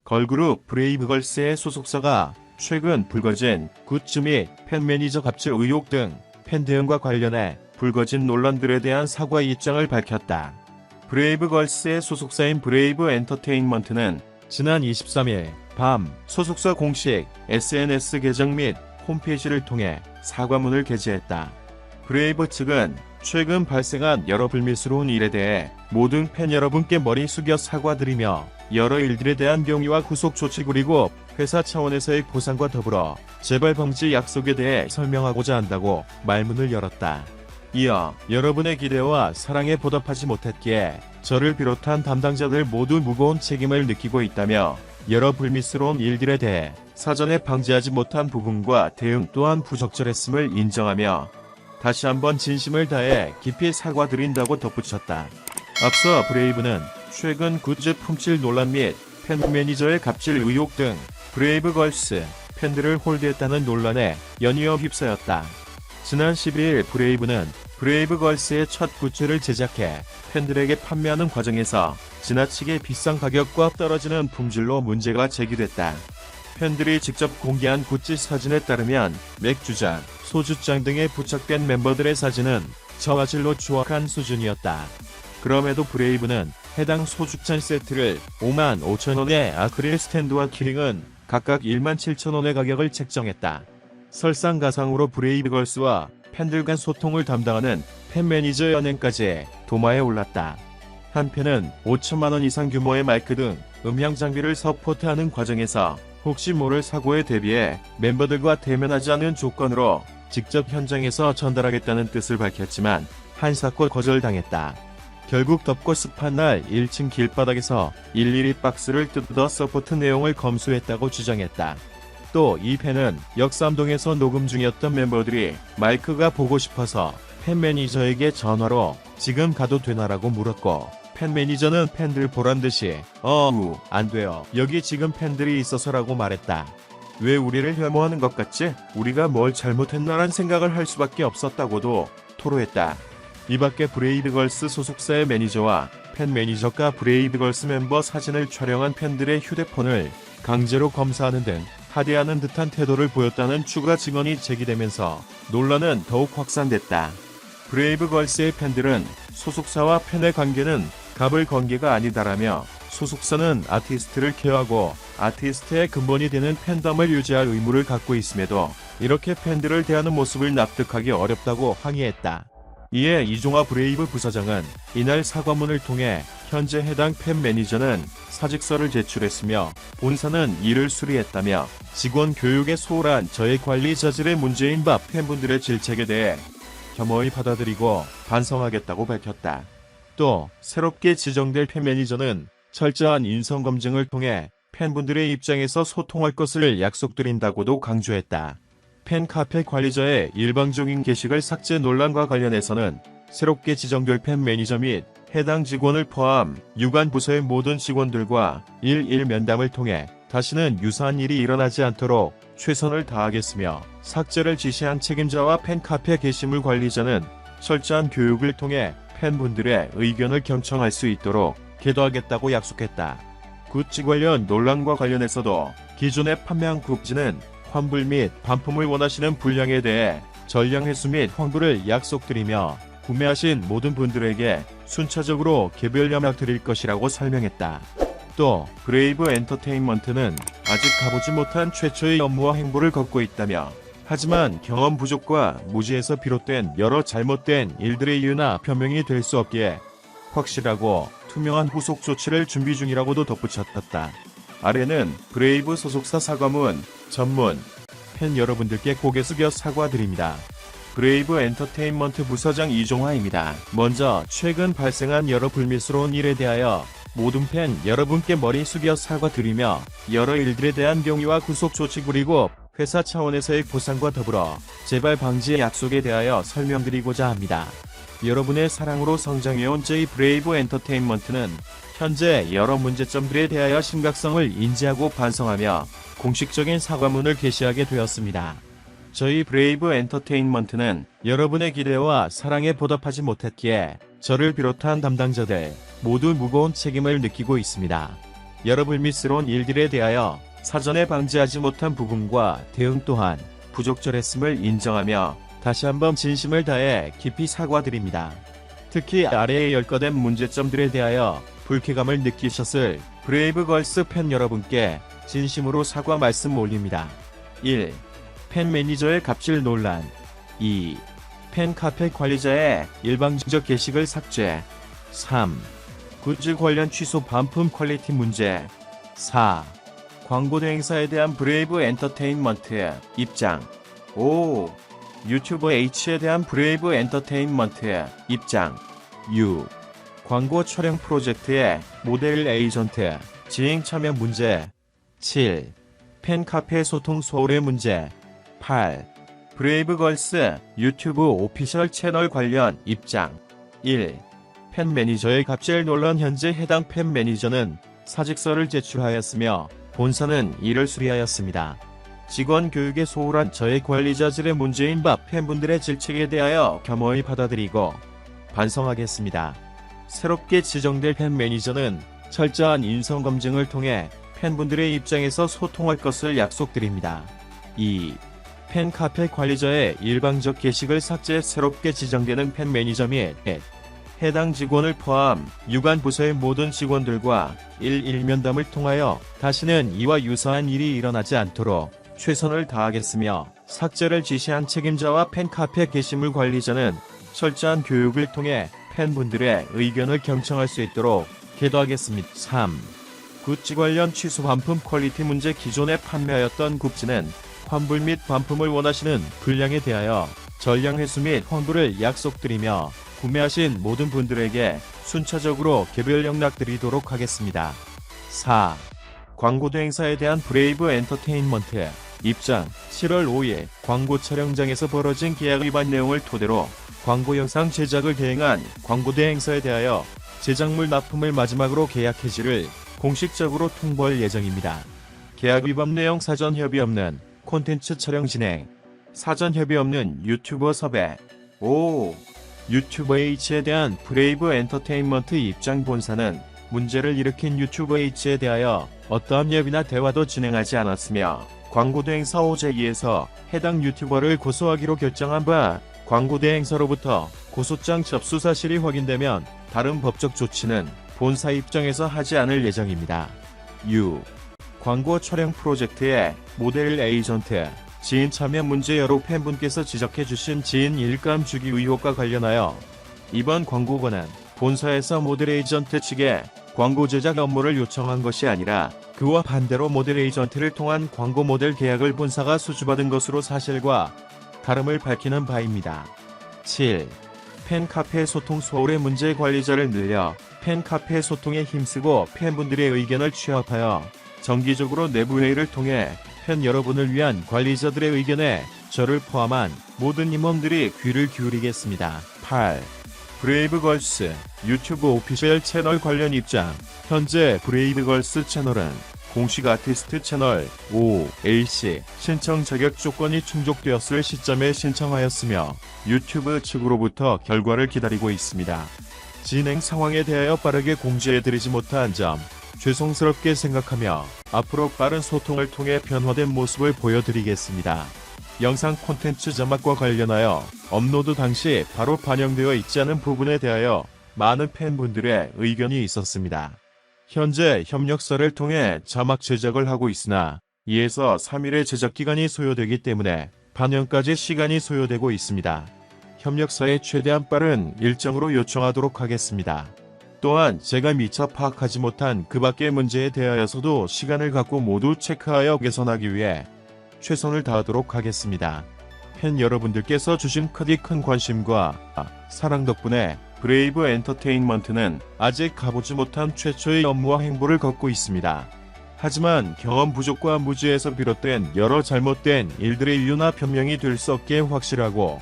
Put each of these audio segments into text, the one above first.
걸그룹 브레이브걸스의 소속사가 최근 불거진 굿즈 및 팬 매니저 갑질 의혹 등 팬 대응과 관련해 불거진 논란들에 대한 사과 입장을 밝혔다. 브레이브걸스의 소속사인 브레이브 엔터테인먼트는 지난 23일 밤 소속사 공식 SNS 계정 및 홈페이지를 통해 사과문을 게재했다. 브레이브 측은 최근 발생한 여러 불미스러운 일에 대해 모든 팬 여러분께 머리 숙여 사과드리며 여러 일들에 대한 경위와 후속 조치 그리고 회사 차원에서의 보상과 더불어 재발 방지 약속에 대해 설명하고자 한다고 말문을 열었다. 이어 여러분의 기대와 사랑에 보답하지 못했기에 저를 비롯한 담당자들 모두 무거운 책임을 느끼고 있다며 여러 불미스러운 일들에 대해 사전에 방지하지 못한 부분과 대응 또한 부적절했음을 인정하며 다시 한번 진심을 다해 깊이 사과드린다고 덧붙였다. 앞서 브레이브는 최근 굿즈 품질 논란 및 팬 매니저의 갑질 의혹 등 브레이브걸스 팬들을 홀대했다는 논란에 연이어 휩싸였다. 지난 12일 브레이브는 브레이브걸스의 첫 굿즈를 제작해 팬들에게 판매하는 과정에서 지나치게 비싼 가격과 떨어지는 품질로 문제가 제기됐다. 팬들이 직접 공개한 굿즈 사진에 따르면 맥주잔, 소주잔 등에 부착된 멤버들의 사진은 저화질로 조악한 수준이었다. 그럼에도 브레이브는 해당 소주잔 세트를 55,000원에 아크릴 스탠드와 키링은 각각 17,000원의 가격을 책정했다. 설상가상으로 브레이브걸스와 팬들 간 소통을 담당하는 팬 매니저 연행까지 도마에 올랐다. 한 팬은 5천만원 이상 규모의 마이크 등 음향 장비를 서포트하는 과정에서 혹시 모를 사고에 대비해 멤버들과 대면하지 않은 조건으로 직접 현장에서 전달하겠다는 뜻을 밝혔지만 한사코 거절당했다. 결국 덥고 습한 날 1층 길바닥에서 일일이 박스를 뜯어 서포트 내용을 검수했다고 주장했다. 또 이 팬은 역삼동에서 녹음 중이었던 멤버들이 마이크가 보고 싶어서 팬 매니저에게 전화로 지금 가도 되나라고 물었고 팬 매니저는 팬들 보란듯이 안 돼요. 여기 지금 팬들이 있어서라고 말했다. 왜 우리를 혐오하는 것 같지? 우리가 뭘 잘못했나란 생각을 할 수밖에 없었다고도 토로했다. 이밖에 브레이브걸스 소속사의 매니저와 팬 매니저가 브레이브걸스 멤버 사진을 촬영한 팬들의 휴대폰을 강제로 검사하는 등 하대하는 듯한 태도를 보였다는 추가 증언이 제기되면서 논란은 더욱 확산됐다. 브레이브걸스의 팬들은 소속사와 팬의 관계는 갑을 관계가 아니다라며 소속사는 아티스트를 케어하고 아티스트의 근본이 되는 팬덤을 유지할 의무를 갖고 있음에도 이렇게 팬들을 대하는 모습을 납득하기 어렵다고 항의했다. 이에 이종화 브레이브 부사장은 이날 사과문을 통해 현재 해당 팬 매니저는 사직서를 제출했으며 본사는 이를 수리했다며 직원 교육에 소홀한 저의 관리 저질의 문제인 바 팬분들의 질책에 대해 겸허히 받아들이고 반성하겠다고 밝혔다. 또 새롭게 지정될 팬 매니저는 철저한 인성검증을 통해 팬분들의 입장에서 소통할 것을 약속드린다고도 강조했다. 팬카페 관리자의 일방적인 게시글 삭제 논란과 관련해서는 새롭게 지정될 팬 매니저 및 해당 직원을 포함 유관 부서의 모든 직원들과 일일 면담을 통해 다시는 유사한 일이 일어나지 않도록 최선을 다하겠으며 삭제를 지시한 책임자와 팬카페 게시물 관리자는 철저한 교육을 통해 팬분들의 의견을 경청할 수 있도록 계도하겠다고 약속했다. 굿즈 관련 논란과 관련해서도 기존에 판매한 굿즈는 환불 및 반품을 원하시는 분량에 대해 전량 회수 및 환불을 약속드리며 구매하신 모든 분들에게 순차적으로 개별 연락 드릴 것이라고 설명했다. 또 브레이브 엔터테인먼트는 아직 가보지 못한 최초의 업무와 행보를 걷고 있다며 하지만 경험 부족과 무지에서 비롯된 여러 잘못된 일들의 이유나 변명이 될 수 없기에 확실하고 투명한 후속 조치를 준비 중이라고도 덧붙였다. 아래는 브레이브 소속사 사과문 전문 팬 여러분들께 고개 숙여 사과드립니다. 브레이브 엔터테인먼트 부사장 이종화입니다. 먼저 최근 발생한 여러 불미스러운 일에 대하여 모든 팬 여러분께 머리 숙여 사과드리며 여러 일들에 대한 경위와 후속 조치 그리고 회사 차원에서의 보상과 더불어 재발 방지의 약속에 대하여 설명드리고자 합니다. 여러분의 사랑으로 성장해온 저희 브레이브 엔터테인먼트는 현재 여러 문제점들에 대하여 심각성을 인지하고 반성하며 공식적인 사과문을 게시하게 되었습니다. 저희 브레이브 엔터테인먼트는 여러분의 기대와 사랑에 보답하지 못했기에 저를 비롯한 담당자들 모두 무거운 책임을 느끼고 있습니다. 여러 불미스러운 일들에 대하여 사전에 방지하지 못한 부분과 대응 또한 부적절했음을 인정하며 다시 한번 진심을 다해 깊이 사과드립니다. 특히 아래에 열거된 문제점들에 대하여 불쾌감을 느끼셨을 브레이브걸스 팬 여러분께 진심으로 사과 말씀 올립니다. 1. 팬 매니저의 갑질 논란. 2. 팬카페 관리자의 일방적 게시글 삭제. 3. 굿즈 관련 취소 반품 퀄리티 문제. 4. 광고 대행사에 대한 브레이브 엔터테인먼트 입장. 5. 유튜버 H에 대한 브레이브 엔터테인먼트 입장. 6. 광고 촬영 프로젝트의 모델 에이전트 지행 참여 문제. 7. 팬카페 소통 소홀의 문제. 8. 브레이브걸스 유튜브 오피셜 채널 관련 입장. 1. 팬 매니저의 갑질 논란. 현재 해당 팬 매니저는 사직서를 제출하였으며 본사는 이를 수리하였습니다. 직원 교육에 소홀한 저의 관리자질의 문제인 바 팬분들의 질책에 대하여 겸허히 받아들이고 반성하겠습니다. 새롭게 지정될 팬 매니저는 철저한 인성검증을 통해 팬분들의 입장에서 소통할 것을 약속드립니다. 2. 팬카페 관리자의 일방적 게시글 삭제. 새롭게 지정되는 팬 매니저 및 해당 직원을 포함 유관 부서의 모든 직원들과 일면담을 통하여 다시는 이와 유사한 일이 일어나지 않도록 최선을 다하겠으며 삭제를 지시한 책임자와 팬카페 게시물 관리자는 철저한 교육을 통해 팬분들의 의견을 경청할 수 있도록 계도하겠습니다. 3. 굿즈 관련 취소 반품 퀄리티 문제. 기존에 판매하였던 굿즈는 환불 및 반품을 원하시는 분량에 대하여 전량 회수 및 환불을 약속드리며 구매하신 모든 분들에게 순차적으로 개별 연락드리도록 하겠습니다. 4. 광고 대행사에 대한 브레이브 엔터테인먼트 입장. 7월 5일 광고 촬영장에서 벌어진 계약 위반 내용을 토대로 광고 영상 제작을 대행한 광고 대행사에 대하여 제작물 납품을 마지막으로 계약 해지를 공식적으로 통보할 예정입니다. 계약 위반 내용. 사전 협의 없는 콘텐츠 촬영 진행. 사전 협의 없는 유튜버 섭외. 5. 유튜버 H에 대한 브레이브 엔터테인먼트 입장. 본사는 문제를 일으킨 유튜버 H에 대하여 어떠한 협의나 대화도 진행하지 않았으며 광고 대행사 OJ에서 해당 유튜버를 고소하기로 결정한 바 광고 대행사로부터 고소장 접수 사실이 확인되면 다른 법적 조치는 본사 입장에서 하지 않을 예정입니다. 6. 광고 촬영 프로젝트의 모델 에이전트 지인 참여 문제. 여러 팬분께서 지적해주신 지인 일감 주기 의혹과 관련하여 이번 광고건은 본사에서 모델 에이전트 측에 광고 제작 업무를 요청한 것이 아니라 그와 반대로 모델 에이전트를 통한 광고 모델 계약을 본사가 수주받은 것으로 사실과 다름을 밝히는 바입니다. 7. 팬카페 소통 소홀의 문제. 관리자를 늘려 팬카페 소통에 힘쓰고 팬분들의 의견을 취합하여 정기적으로 내부회의를 통해 팬 여러분을 위한 관리자들의 의견에 저를 포함한 모든 임원들이 귀를 기울이겠습니다. 8. 브레이브걸스 유튜브 오피셜 채널 관련 입장. 현재 브레이브걸스 채널은 공식 아티스트 채널 OAC 신청 자격 조건이 충족되었을 시점에 신청하였으며 유튜브 측으로부터 결과를 기다리고 있습니다. 진행 상황에 대하여 빠르게 공지해드리지 못한 점 죄송스럽게 생각하며 앞으로 빠른 소통을 통해 변화된 모습을 보여드리겠습니다. 영상 콘텐츠 자막과 관련하여 업로드 당시 바로 반영되어 있지 않은 부분에 대하여 많은 팬분들의 의견이 있었습니다. 현재 협력사를 통해 자막 제작을 하고 있으나 2에서 3일의 제작 기간이 소요되기 때문에 반영까지 시간이 소요되고 있습니다. 협력사에 최대한 빠른 일정으로 요청하도록 하겠습니다. 또한 제가 미처 파악하지 못한 그 밖의 문제에 대하여서도 시간을 갖고 모두 체크하여 개선하기 위해 최선을 다하도록 하겠습니다. 팬 여러분들께서 주신 크디 큰 관심과 사랑 덕분에 브레이브 엔터테인먼트는 아직 가보지 못한 최초의 업무와 행보를 걷고 있습니다. 하지만 경험 부족과 무지에서 비롯된 여러 잘못된 일들의 이유나 변명이 될 수 없게 확실하고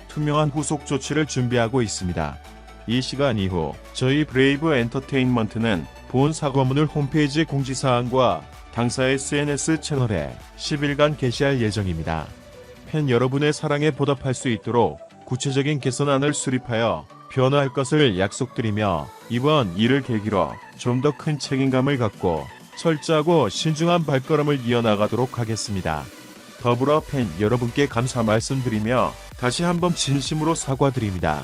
투명한 후속 조치를 준비하고 있습니다. 이 시간 이후 저희 브레이브 엔터테인먼트는 본 사과문을 홈페이지 공지사항과 당사 SNS 채널에 10일간 게시할 예정입니다. 팬 여러분의 사랑에 보답할 수 있도록 구체적인 개선안을 수립하여 변화할 것을 약속드리며 이번 일을 계기로 좀 더 큰 책임감을 갖고 철저하고 신중한 발걸음을 이어나가도록 하겠습니다. 더불어 팬 여러분께 감사 말씀드리며 다시 한번 진심으로 사과드립니다.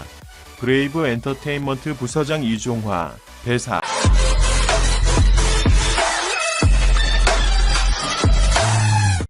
브레이브 엔터테인먼트 부사장 이종화, 배사.